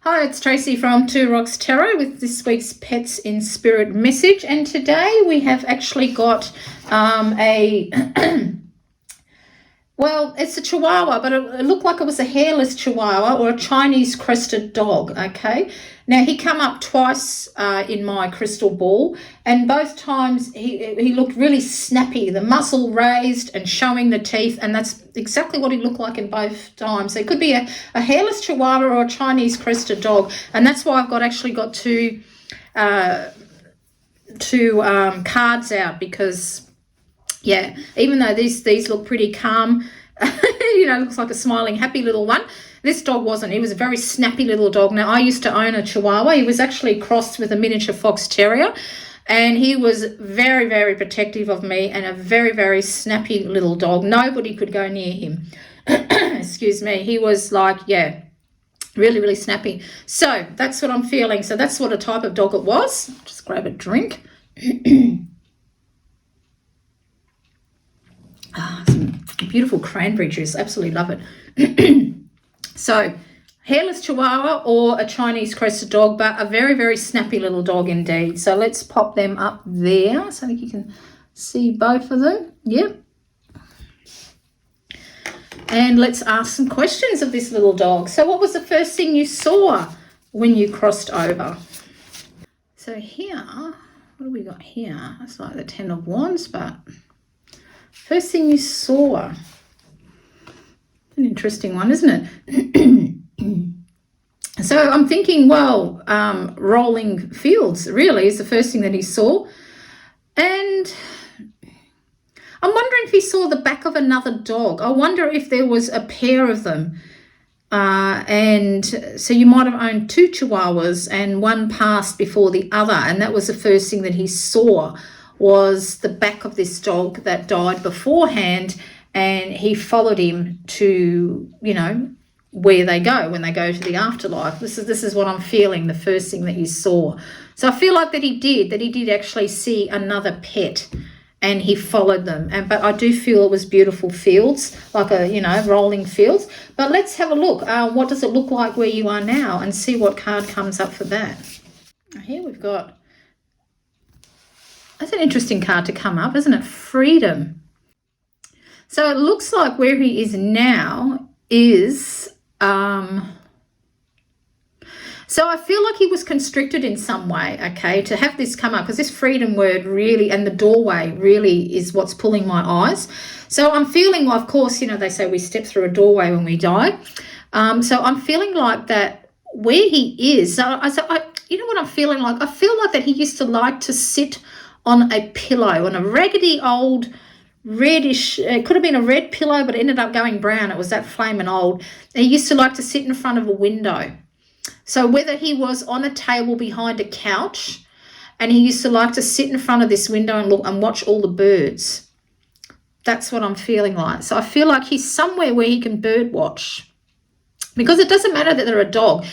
Hi, it's Tracy from Two Rocks Tarot with this week's Pets in Spirit message. And today we have actually got well, it's a Chihuahua, but it looked like it was a hairless Chihuahua or a Chinese Crested Dog, okay? Now, he came up twice in my crystal ball, and both times he looked really snappy, the muzzle raised and showing the teeth, and that's exactly what he looked like in both times. So it could be a hairless Chihuahua or a Chinese Crested Dog, and that's why I've actually got two cards out, because yeah, even though these look pretty calm, looks like a smiling, happy little one, this dog wasn't. He was a very snappy little dog. Now, I used to own a Chihuahua. He was actually crossed with a miniature fox terrier, and he was very, very protective of me and a very, very snappy little dog. Nobody could go near him. Excuse me. He was like, yeah, really, really snappy. So that's what I'm feeling. So that's what a type of dog it was. Just grab a drink. Some beautiful cranberry juice. Absolutely love it. So, hairless Chihuahua or a Chinese Crested Dog, but a very, very snappy little dog indeed. So let's pop them up there so you can see both of them. Yep. And let's ask some questions of this little dog. So what was the first thing you saw when you crossed over? So here, what do we got here? That's like the Ten of Wands, but first thing you saw. An interesting one, isn't it? So I'm thinking, well, rolling fields really is the first thing that he saw. And I'm wondering if he saw the back of another dog. I wonder if there was a pair of them. And so you might have owned two Chihuahuas and one passed before the other. And that was the first thing that he saw, was the back of this dog that died beforehand, and he followed him to, where they go when they go to the afterlife. This is what I'm feeling, the first thing that he saw. So I feel like that he did actually see another pet, and he followed them. But I do feel it was beautiful fields, like rolling fields. But let's have a look. What does it look like where you are now, and see what card comes up for that. Here we've got, that's an interesting card to come up, isn't it? Freedom. So it looks like where he is now is, so I feel like he was constricted in some way, okay, to have this come up, because this freedom word really, and the doorway really is what's pulling my eyes. So I'm feeling, well, of course, they say we step through a doorway when we die. So I'm feeling like that where he is, so you know what I'm feeling like? I feel like that he used to like to sit on a pillow, on a raggedy old reddish, it could have been a red pillow, but it ended up going brown. It was that flaming old. And he used to like to sit in front of a window. So whether he was on a table behind a couch, and he used to like to sit in front of this window and look and watch all the birds. That's what I'm feeling like. So I feel like he's somewhere where he can bird watch. Because it doesn't matter that they're a dog.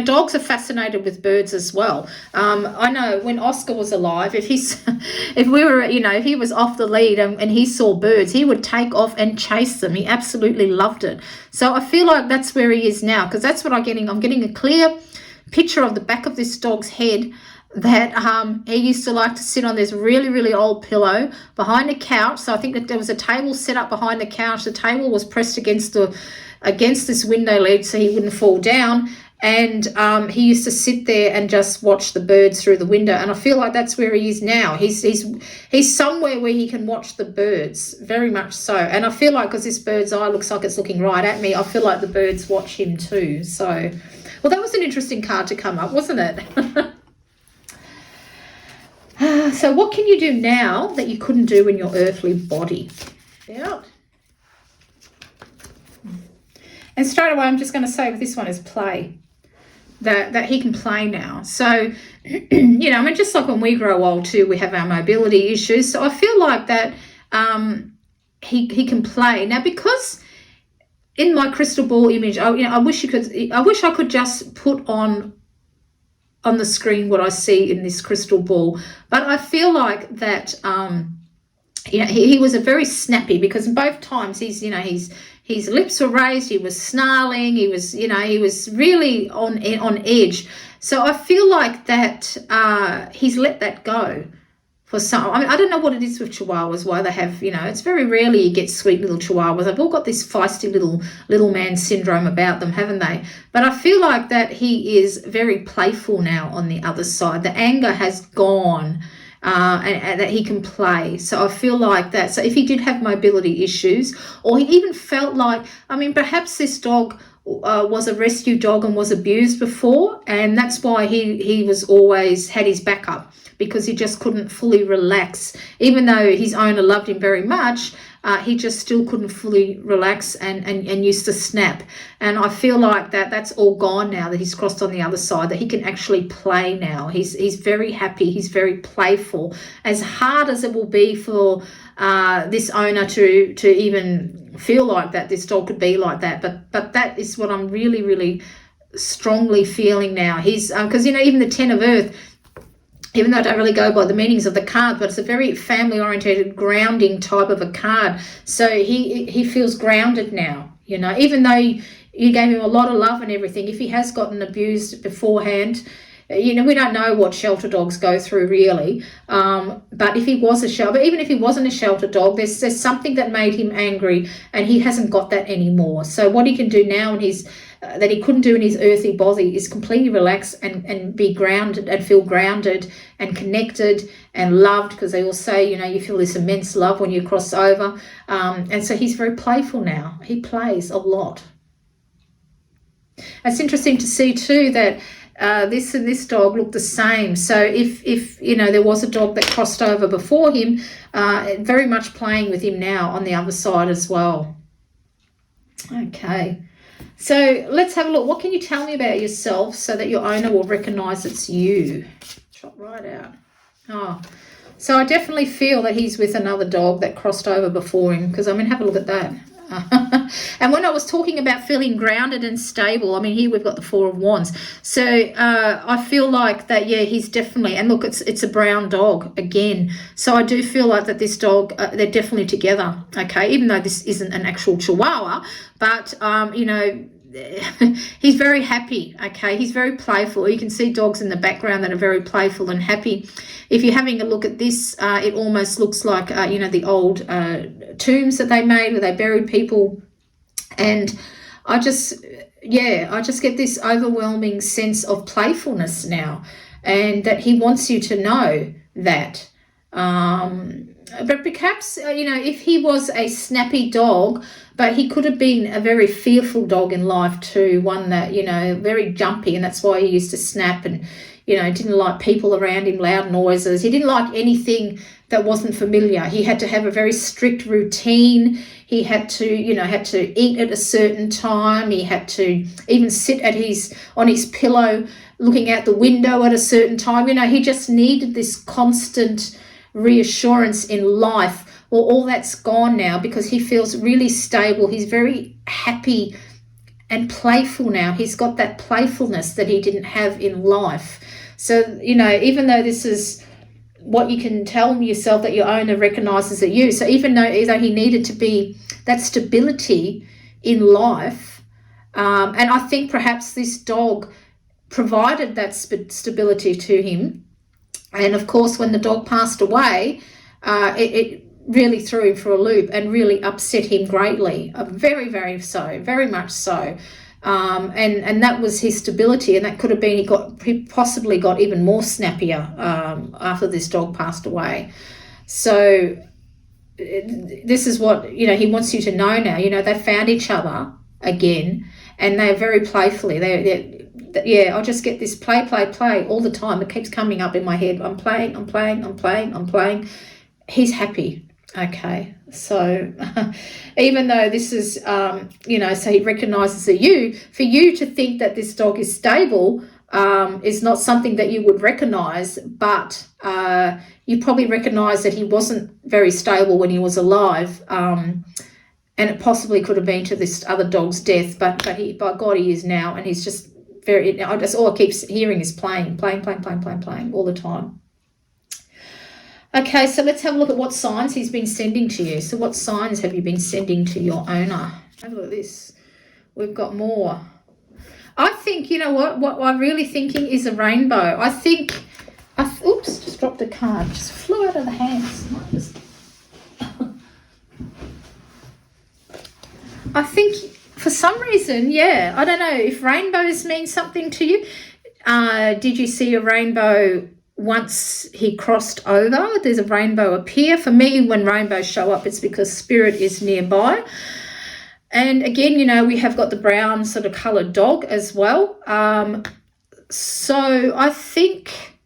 Dogs are fascinated with birds as well. I know when Oscar was alive, if he was off the lead and he saw birds, he would take off and chase them. He absolutely loved it. So I feel like that's where he is now, because that's what I'm getting. I'm getting a clear picture of the back of this dog's head, that he used to like to sit on this really, really old pillow behind a couch. So I think that there was a table set up behind the couch. The table was pressed against this window ledge so he wouldn't fall down, and he used to sit there and just watch the birds through the window. And I feel like that's where he is now. He's somewhere where he can watch the birds, very much so. And I feel like, because this bird's eye looks like it's looking right at me, I feel like the birds watch him too. So, well, that was an interesting card to come up, wasn't it? So what can you do now that you couldn't do in your earthly body? Yeah. And straight away, I'm just going to say with this one is play, that he can play now. So, just like when we grow old too, we have our mobility issues. So I feel like that he can play. Now, because in my crystal ball image, I wish I could just put on the screen what I see in this crystal ball. But I feel like that he was a very snappy, because both times his lips were raised, he was snarling, he was really on edge. So I feel like that he's let that go for some. I mean, I don't know what it is with Chihuahuas, why they have, it's very rarely you get sweet little Chihuahuas. They've all got this feisty little man syndrome about them, haven't they? But I feel like that he is very playful now on the other side. The anger has gone. And that he can play. So I feel like that. So if he did have mobility issues, or he even felt like, I mean, perhaps this dog was a rescue dog and was abused before, and that's why he was always had his back up, because he just couldn't fully relax. Even though his owner loved him very much, he just still couldn't fully relax and used to snap. And I feel like that's all gone now that he's crossed on the other side, that he can actually play now. He's very happy. He's very playful. As hard as it will be for this owner to even feel like that, this dog could be like that. But that is what I'm really, really strongly feeling now. He's because, even the Ten of Earth, even though I don't really go by the meanings of the card, but it's a very family-oriented, grounding type of a card. So he feels grounded now, even though you gave him a lot of love and everything. If he has gotten abused beforehand, we don't know what shelter dogs go through really. But if he was but even if he wasn't a shelter dog, there's something that made him angry, and he hasn't got that anymore. So what he can do now that he couldn't do in his earthy body is completely relax and be grounded and feel grounded and connected and loved, because they all say, you feel this immense love when you cross over. And so he's very playful now. He plays a lot. It's interesting to see too that this and this dog look the same. So if there was a dog that crossed over before him, very much playing with him now on the other side as well. Okay. So let's have a look. What can you tell me about yourself so that your owner will recognize it's you? Chop right out. Oh, so I definitely feel that he's with another dog that crossed over before him, because, have a look at that. And when I was talking about feeling grounded and stable, here we've got the Four of Wands. So I feel like that, he's definitely, and look, it's a brown dog again. So I do feel like that this dog, they're definitely together, okay, even though this isn't an actual Chihuahua, but, he's very happy, okay, he's very playful. You can see dogs in the background that are very playful and happy. If you're having a look at this, it almost looks like, the old tombs that they made where they buried people. And I just get this overwhelming sense of playfulness now, and that he wants you to know that. But perhaps, if he was a snappy dog, but he could have been a very fearful dog in life too, one that, very jumpy, and that's why he used to snap, and, didn't like people around him, loud noises. He didn't like anything that wasn't familiar. He had to have a very strict routine. He had to, eat at a certain time. He had to even sit on his pillow looking out the window at a certain time. He just needed this constant reassurance in life. Well, all that's gone now, because he feels really stable. He's very happy and playful now. He's got that playfulness that he didn't have in life. So, even though this is what you can tell yourself, that your owner recognizes it you. So even though he needed to be that stability in life, and I think perhaps this dog provided that stability to him. And of course, when the dog passed away, it really threw him for a loop and really upset him greatly. Very, very so, very much so. And that was his stability, and that could have been he possibly got even more snappier after this dog passed away. So this is what he wants you to know now. They found each other again, and they're very playfully. I just get this play all the time. It keeps coming up in my head. I'm playing. He's happy. Okay, so even though this is, so he recognises you, for you to think that this dog is stable is not something that you would recognise, but you probably recognise that he wasn't very stable when he was alive, and it possibly could have been to this other dog's death, but he, by God, he is now, and he's just that's all I keep hearing is playing all the time. Okay, so let's have a look at what signs he's been sending to you. So what signs have you been sending to your owner? Have a look at this. We've got more. I think, you know what I'm really thinking is a rainbow. I think, oops, just dropped a card. Just flew out of the hands. I think for some reason, yeah, I don't know if rainbows mean something to you. Did you see a rainbow once he crossed over? There's a rainbow appear. For me, when rainbows show up, it's because spirit is nearby. And again, you know, we have got the brown sort of coloured dog as well. So I think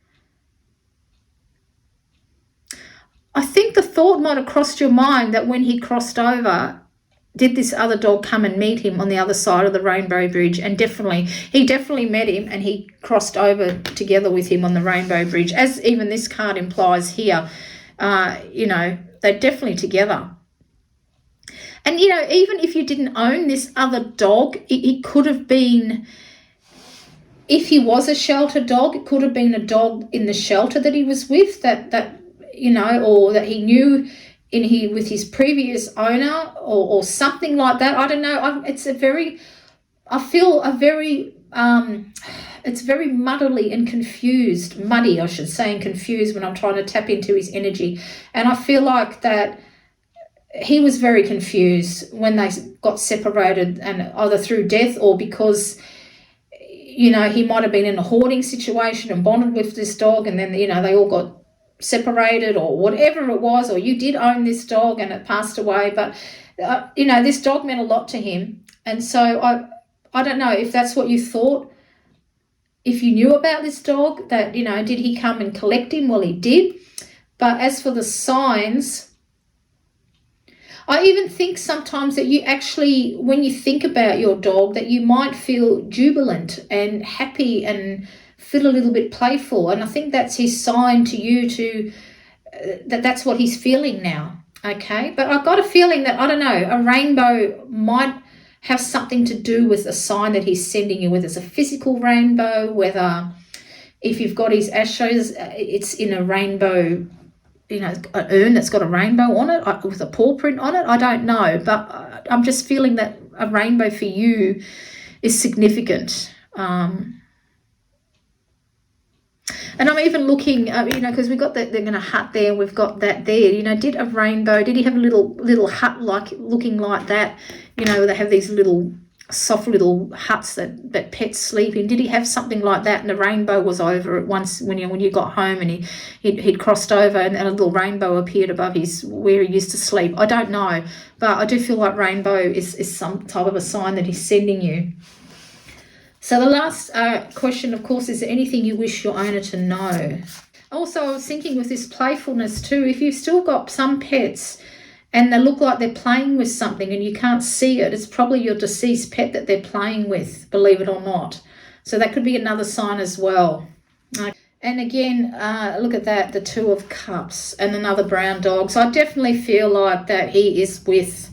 the thought might have crossed your mind that when he crossed over, did this other dog come and meet him on the other side of the Rainbow Bridge? And he definitely met him, and he crossed over together with him on the Rainbow Bridge, as even this card implies here. You know, they're definitely together. And, you know, even if you didn't own this other dog, it could have been, if he was a shelter dog, it could have been a dog in the shelter that he was with, that you know, or that he knew with his previous owner, or something like that. I don't know. It's very it's very muddy, I should say, and confused when I'm trying to tap into his energy. And I feel like that he was very confused when they got separated, and either through death or because, you know, he might have been in a hoarding situation and bonded with this dog, and then, you know, they all got separated or whatever it was, or you did own this dog and it passed away. But, you know, this dog meant a lot to him. And so I don't know if that's what you thought, if you knew about this dog, that, you know, did he come and collect him? Well, he did. But as for the signs, I even think sometimes that you actually, when you think about your dog, that you might feel jubilant and happy and feel a little bit playful. And I think that's his sign to you to that's what he's feeling now. Okay, but I've got a feeling that, I don't know, a rainbow might have something to do with a sign that he's sending you, whether it's a physical rainbow, whether if you've got his ashes, it's in a rainbow, you know, an urn that's got a rainbow on it with a paw print on it. I don't know, but I'm just feeling that a rainbow for you is significant. And I'm even looking, you know, because we've got that, they're going to hut there, we've got that there, you know, did he have a little hut like looking like that, you know, they have these little soft little huts that pets sleep in. Did he have something like that, and the rainbow was over it once when you got home, and he'd crossed over, and a little rainbow appeared above where he used to sleep? I don't know, but I do feel like rainbow is some type of a sign that he's sending you. So the last question, of course, is there anything you wish your owner to know? Also, I was thinking with this playfulness too, if you've still got some pets and they look like they're playing with something and you can't see it, it's probably your deceased pet that they're playing with, believe it or not. So that could be another sign as well. And again, look at that, the Two of Cups and another brown dog. So I definitely feel like that he is with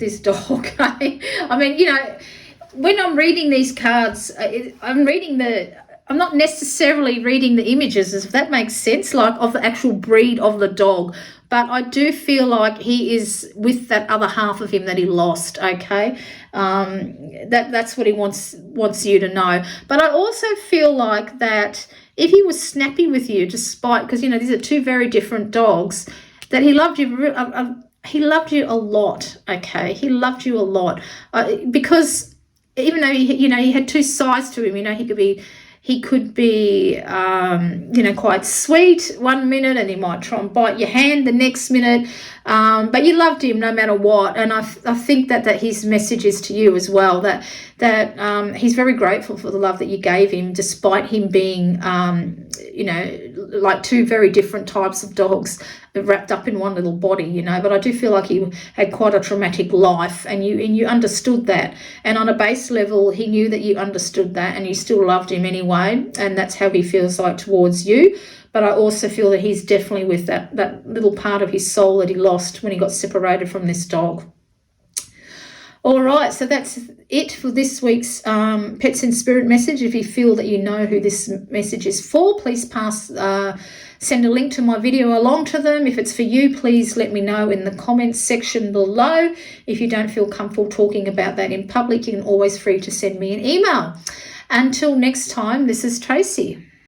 this dog. I mean, you know, when I'm reading these cards, I'm not necessarily reading the images, if that makes sense, like of the actual breed of the dog, but I do feel like he is with that other half of him that he lost, okay? That's what he wants you to know. But I also feel like that if he was snappy with you, despite, because, you know, these are two very different dogs, that he loved you. He loved you a lot, okay? He loved you a lot because even though he had two sides to him, you know, he could be you know, quite sweet one minute, and he might try and bite your hand the next minute, but you loved him no matter what. And I think that his message is to you as well, that he's very grateful for the love that you gave him, despite him being you know, like two very different types of dogs wrapped up in one little body, you know. But I do feel like he had quite a traumatic life, and you understood that, and on a base level he knew that you understood that, and you still loved him anyway, and that's how he feels like towards you. But I also feel that he's definitely with that little part of his soul that he lost when he got separated from this dog. All right, so that's it for this week's Pets in Spirit message. If you feel that you know who this message is for, please send a link to my video along to them. If it's for you, please let me know in the comments section below. If you don't feel comfortable talking about that in public, you can always free to send me an email. Until next time, this is Tracy.